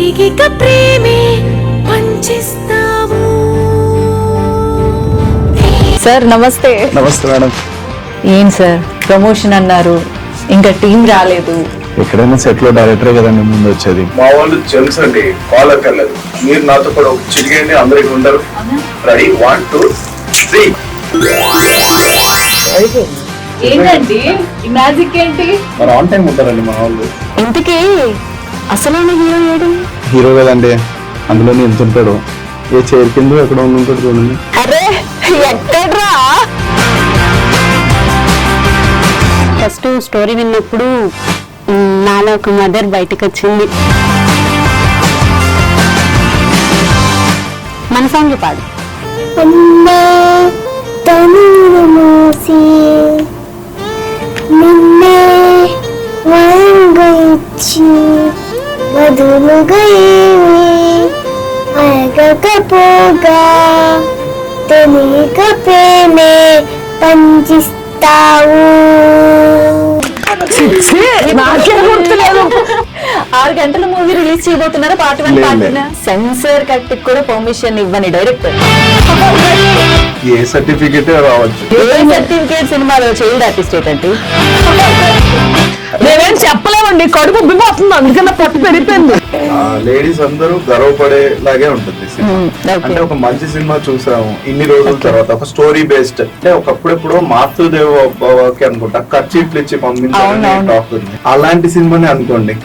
నీకిక ప్రేమే పంచిస్తావు. సార్ నమస్తే. నమస్తే మేడం. ఏం సార్ ప్రమోషన్ అన్నారు, ఇంకా టీం రాలేదు. ఎక్కడైనా సెట్ లో డైరెక్టర్ కదండి ముందు వచ్చేది. మా వాళ్ళు తెలుసు అండి, కాల్ అక్కర్లేదు. మీరు నాతో కూడా చిరిగండి, అందరికి ఉండరు. రెడీ 1 2 3. ఏంటండి ఈ మ్యాజిక్ ఏంటి? మరి ఆన్ టైం ఉంటారండి మా వాళ్ళు. ఇంతకీ అసలైన హీరో ఏడు? హీరో కదండి, అందులో నిలుతుంటాడు. ఏ చైర్ కింద ఎక్కడ ఉంటుంటాడు చూడండి. అరే ఎక్కడ్రా? ఫస్ట్ స్టోరీ విన్నప్పుడు నాలో ఒక మదర్ బయటకు వచ్చింది. మన సాంగ్ పాడు. అమ్మా తనువు మూసి నిన్నే వంగచ్చి వదులుగా అడగకపోగా తెలియక ప్రేమే పంచిస్తావు. నాకే గుర్తులేదు. 6 గంటల మూవీ రిలీజ్ చేయబోతున్నారా? పార్ట్ 1 పార్ట్ 2 సెన్సార్ కట్ కూడా పర్మిషన్ ఇవ్వని డైరెక్టర్. ఏ సర్టిఫికేట్ రావచ్చు. ఏ సర్టిఫికేట్ సినిమాలో చైల్డ్ ఆర్టిస్ట్ ఏంటంటే మేమేం చెప్పలేమండి, కడుపు ఉబ్బిపోతుంది, అందుకన్నా పొట్టు పెరిగిపోయింది. లేడీస్ అందరూ గర్వపడేలాగే ఉంటుంది సినిమా. అంటే ఒక మంచి సినిమా చూసాము ఇన్ని రోజుల తర్వాత, ఒక స్టోరీ బేస్డ్. అంటే ఒకప్పుడెప్పుడు మాతృదేవ భవకి అనుకుంటా ఖర్చీఫ్లు ఇచ్చి పంపించాలని టాక్ ఉంది. అలాంటి సినిమాని అనుకోండి.